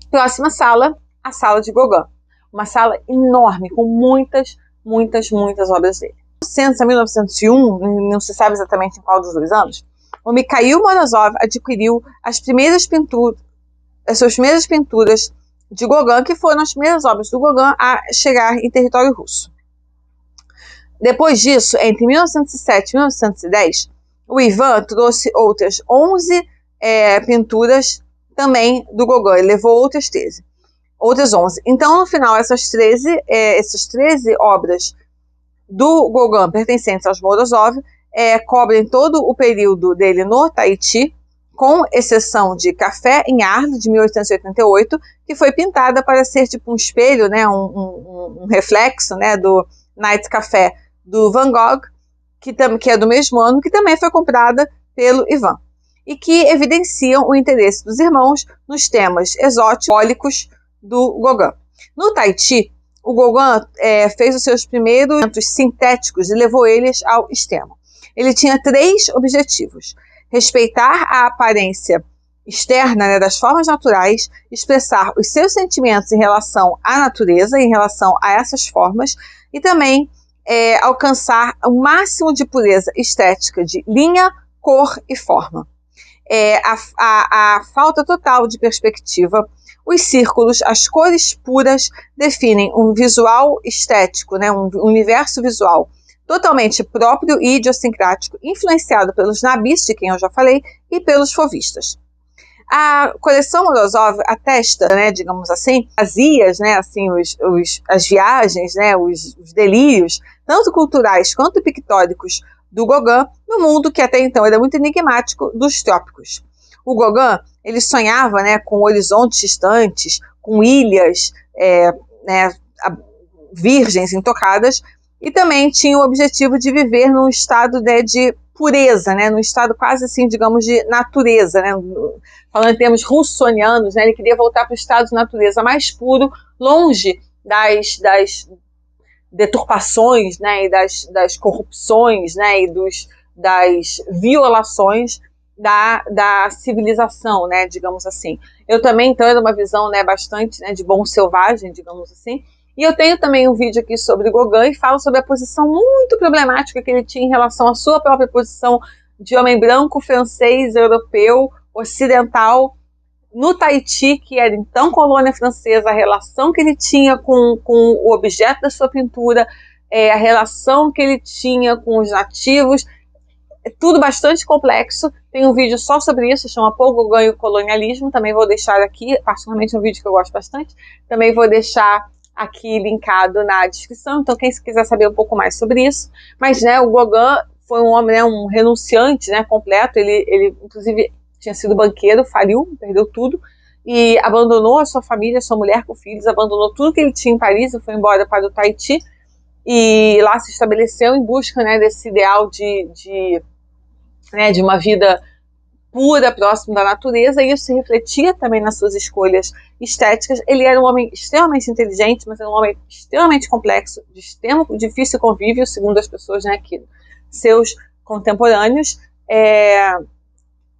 Próxima sala, a sala de Gauguin. Uma sala enorme, com muitas obras dele. De 1900 a 1901, não se sabe exatamente em qual dos 2 anos, o Mikhail Morozov adquiriu as suas primeiras pinturas de Gauguin, que foram as primeiras obras do Gauguin a chegar em território russo. Depois disso, entre 1907 e 1910, o Ivan trouxe outras 11 pinturas também do Gauguin. Ele levou outras 11. Então, no final, essas 13 obras do Gauguin pertencentes aos Morozov cobrem todo o período dele no Tahiti, com exceção de Café em Arles, de 1888, que foi pintada para ser tipo um espelho, né, um reflexo, né, do Night Café do Van Gogh, que é do mesmo ano, que também foi comprada pelo Ivan, e que evidenciam o interesse dos irmãos nos temas exóticos do Gauguin. No Tahiti, o Gauguin fez os seus primeiros elementos sintéticos e levou eles ao extremo. Ele tinha 3 objetivos: respeitar a aparência externa, né, das formas naturais, expressar os seus sentimentos em relação à natureza, em relação a essas formas, e também alcançar o máximo de pureza estética de linha, cor e forma. A falta total de perspectiva, os círculos, as cores puras definem um visual estético, né, um universo visual totalmente próprio e idiosincrático, influenciado pelos nabis, de quem eu já falei, e pelos fauvistas. A coleção Morozov atesta, né, digamos assim, vazias, né, assim, as viagens, né, os delírios, tanto culturais quanto pictóricos, do Gauguin no mundo que até então era muito enigmático dos trópicos. O Gauguin, ele sonhava, né, com horizontes distantes, com ilhas né, virgens, intocadas, e também tinha o objetivo de viver num estado, né, de pureza, né, num estado quase assim, digamos, de natureza, né, falando em termos russonianos, né, ele queria voltar para o estado de natureza mais puro, longe das deturpações, né, e das corrupções, né, e das violações da civilização, né, digamos assim. Eu também tenho uma visão, né, bastante, né, de bom selvagem, digamos assim. E eu tenho também um vídeo aqui sobre Gauguin e falo sobre a posição muito problemática que ele tinha em relação à sua própria posição de homem branco, francês, europeu, ocidental, no Tahiti, que era então colônia francesa, a relação que ele tinha com o objeto da sua pintura, a relação que ele tinha com os nativos, tudo bastante complexo. Tem um vídeo só sobre isso, chama Paul Gauguin e o Colonialismo, também vou deixar aqui, particularmente um vídeo que eu gosto bastante, também vou deixar aqui linkado na descrição, então quem quiser saber um pouco mais sobre isso. Mas, né, o Gauguin foi um homem, né, um renunciante, né, completo, ele inclusive tinha sido banqueiro, faliu, perdeu tudo, e abandonou a sua família, sua mulher com filhos, abandonou tudo que ele tinha em Paris e foi embora para o Tahiti, e lá se estabeleceu em busca, né, desse ideal de uma vida pura, próximo da natureza, e isso se refletia também nas suas escolhas estéticas. Ele era um homem extremamente inteligente, mas era um homem extremamente complexo, de extremo difícil convívio, segundo as pessoas, né, que seus contemporâneos.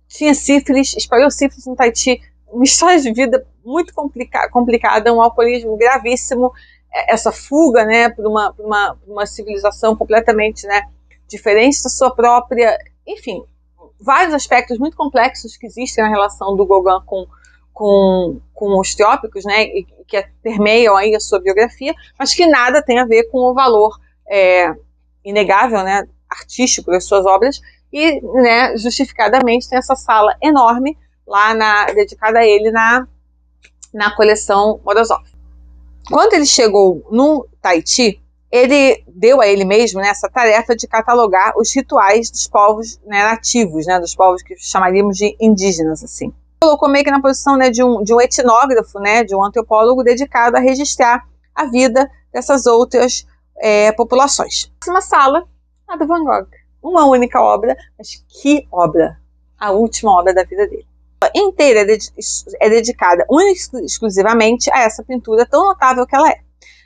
Tinha sífilis, espalhou sífilis no Tahiti, uma história de vida muito complicada, um alcoolismo gravíssimo, essa fuga, né, para uma civilização completamente, né, diferente da sua própria, enfim, vários aspectos muito complexos que existem na relação do Gauguin com os trópicos, né, e que permeiam aí a sua biografia, mas que nada tem a ver com o valor inegável, né, artístico das suas obras, e, né, justificadamente tem essa sala enorme lá dedicada a ele na coleção Morozov. Quando ele chegou no Tahiti, ele deu a ele mesmo, né, essa tarefa de catalogar os rituais dos povos, né, nativos, né, dos povos que chamaríamos de indígenas, assim. Colocou meio que na posição, né, de um etnógrafo, né, de um antropólogo dedicado a registrar a vida dessas outras populações. A próxima sala, a do Van Gogh. Uma única obra, mas que obra! A última obra da vida dele. A inteira é dedicada única e exclusivamente a essa pintura tão notável que ela é.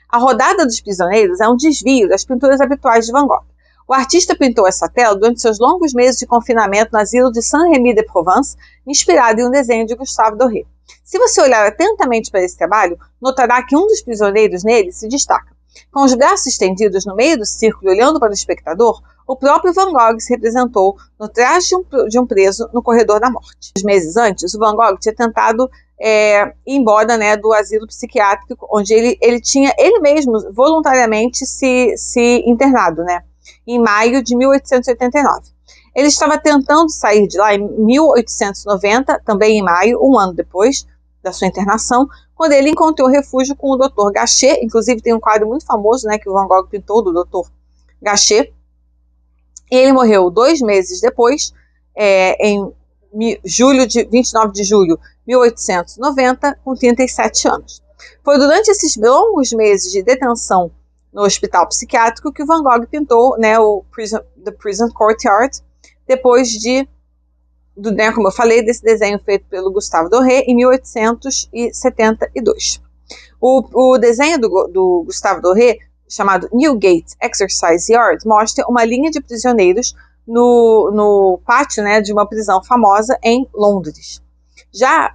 A Rodada dos Prisioneiros é um desvio das pinturas habituais de Van Gogh. O artista pintou essa tela durante seus longos meses de confinamento no asilo de Saint-Rémy-de-Provence, inspirado em um desenho de Gustave Doré. Se você olhar atentamente para esse trabalho, notará que um dos prisioneiros nele se destaca. Com os braços estendidos no meio do círculo olhando para o espectador, o próprio Van Gogh se representou no traje de um preso no corredor da morte. Meses antes, o Van Gogh tinha tentado ir embora, né, do asilo psiquiátrico, onde ele tinha ele mesmo voluntariamente se internado, né, em maio de 1889. Ele estava tentando sair de lá em 1890, também em maio, um ano depois da sua internação, quando ele encontrou refúgio com o Dr. Gachet. Inclusive tem um quadro muito famoso, né, que o Van Gogh pintou do Dr. Gachet. E ele morreu 2 meses depois, em 29 de julho de 1890, com 37 anos. Foi durante esses longos meses de detenção no hospital psiquiátrico que o Van Gogh pintou, né, The Prison Courtyard, depois né, como eu falei, desse desenho feito pelo Gustave Doré em 1872. O desenho do Gustave Doré, chamado Newgate Exercise Yard, mostra uma linha de prisioneiros no pátio, né, de uma prisão famosa em Londres. Já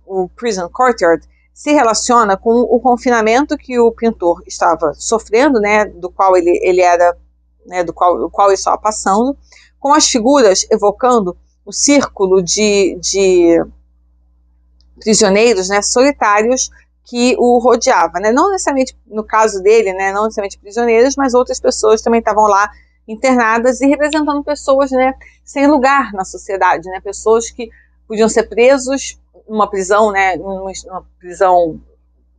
o Prison Courtyard se relaciona com o confinamento que o pintor estava sofrendo, né, do qual ele era, né, do qual ele estava passando, com as figuras evocando o círculo de prisioneiros, né, solitários que o rodeava, né? Não necessariamente, no caso dele, né, não necessariamente prisioneiros, mas outras pessoas também estavam lá internadas e representando pessoas, né, sem lugar na sociedade, né, pessoas que podiam ser presos numa prisão, né, numa prisão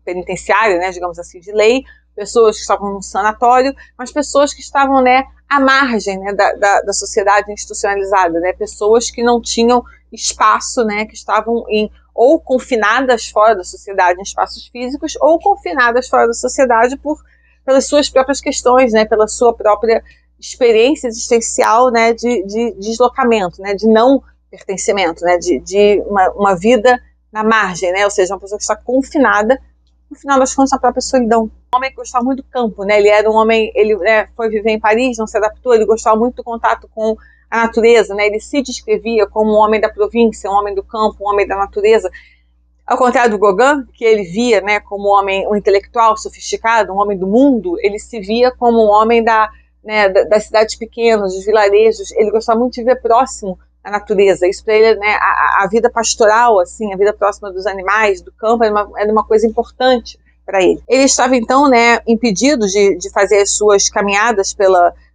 penitenciária, né, digamos assim, de lei, pessoas que estavam num sanatório, mas pessoas que estavam, né, à margem, né, da sociedade institucionalizada, né, pessoas que não tinham espaço, né, que estavam ou confinadas fora da sociedade em espaços físicos, ou confinadas fora da sociedade pelas suas próprias questões, né, pela sua própria experiência existencial, né, de deslocamento, né, de não pertencimento, né, de uma vida na margem, né, ou seja, uma pessoa que está confinada, no final das contas, na própria solidão. Um homem que gostava muito do campo, né, ele era um homem, ele foi viver em Paris, não se adaptou, ele gostava muito do contato com a natureza, né, ele se descrevia como um homem da província, um homem do campo, um homem da natureza, ao contrário do Gauguin, que ele via, né, como um intelectual sofisticado, um homem do mundo, ele se via como um homem das cidades pequenas, dos vilarejos, ele gostava muito de viver próximo à natureza, isso para ele, né, a vida pastoral, assim, a vida próxima dos animais, do campo, era uma coisa importante para ele. Ele estava então, né, impedido de fazer as suas caminhadas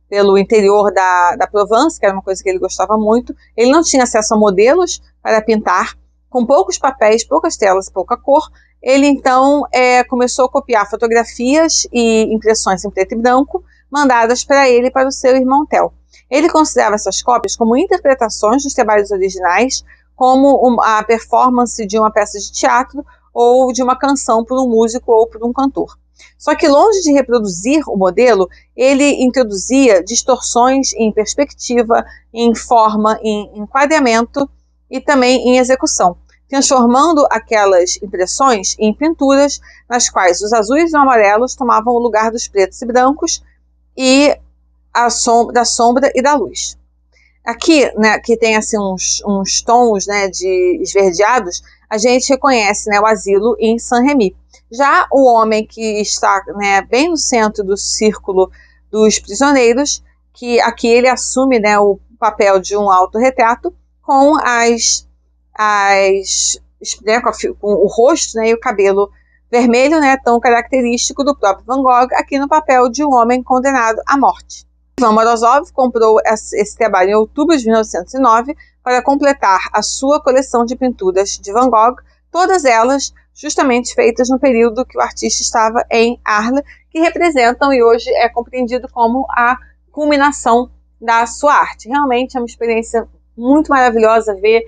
pelo interior da Provence, que era uma coisa que ele gostava muito. Ele não tinha acesso a modelos para pintar, com poucos papéis, poucas telas, pouca cor. Ele então começou a copiar fotografias e impressões em preto e branco, mandadas para ele e para o seu irmão Theo. Ele considerava essas cópias como interpretações dos trabalhos originais, como a performance de uma peça de teatro ou de uma canção por um músico ou por um cantor. Só que longe de reproduzir o modelo, ele introduzia distorções em perspectiva, em forma, em enquadramento e também em execução, transformando aquelas impressões em pinturas nas quais os azuis e os amarelos tomavam o lugar dos pretos e brancos e da sombra e da luz. Aqui, né, que tem assim uns tons, né, de esverdeados, a gente reconhece, né, o asilo em Saint-Rémy. Já o homem que está, né, bem no centro do círculo dos prisioneiros, que aqui ele assume, né, o papel de um autorretrato com né, com o rosto, né, e o cabelo vermelho, né, tão característico do próprio Van Gogh, aqui no papel de um homem condenado à morte. Ivan Morozov comprou esse trabalho em outubro de 1909 para completar a sua coleção de pinturas de Van Gogh, todas elas justamente feitas no período que o artista estava em Arles, que representam e hoje é compreendido como a culminação da sua arte. Realmente é uma experiência muito maravilhosa ver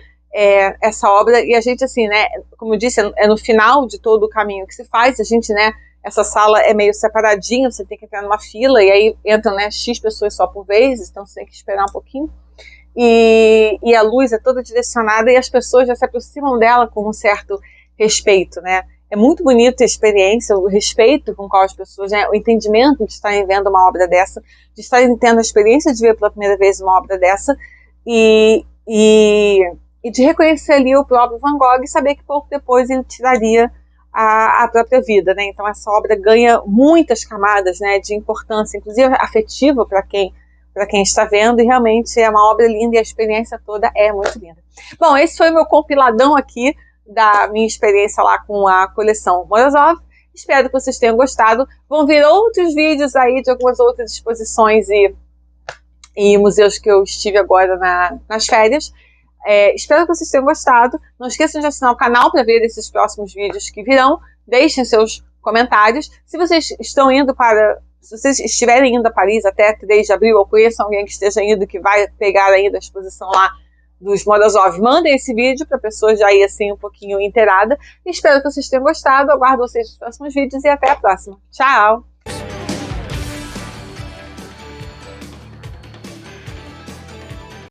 essa obra, e a gente, assim, né, como eu disse, é no final de todo o caminho que se faz, a gente, né, essa sala é meio separadinha, você tem que entrar numa fila, e aí entram, né, X pessoas só por vez, então você tem que esperar um pouquinho, e a luz é toda direcionada, e as pessoas já se aproximam dela com um certo respeito, né, É muito bonita a experiência, o respeito com qual as pessoas, né, o entendimento de estarem vendo uma obra dessa, de estarem tendo a experiência de ver pela primeira vez uma obra dessa, e de reconhecer ali o próprio Van Gogh e saber que pouco depois ele tiraria a própria vida, né? Então essa obra ganha muitas camadas, né, de importância, inclusive afetiva para quem está vendo, e realmente é uma obra linda e a experiência toda é muito linda. Bom, esse foi o meu compiladão aqui da minha experiência lá com a coleção Morozov. Espero que vocês tenham gostado. Vão vir outros vídeos aí de algumas outras exposições e museus que eu estive agora nas férias. Espero que vocês tenham gostado. Não esqueçam de assinar o canal para ver esses próximos vídeos que virão. Deixem seus comentários. Se vocês estiverem indo a Paris até 3 de abril, ou conheçam alguém que esteja indo, que vai pegar ainda a exposição lá dos Morozov, mandem esse vídeo para a pessoa já ir assim um pouquinho inteirada. Espero que vocês tenham gostado. Aguardo vocês nos próximos vídeos e até a próxima. Tchau!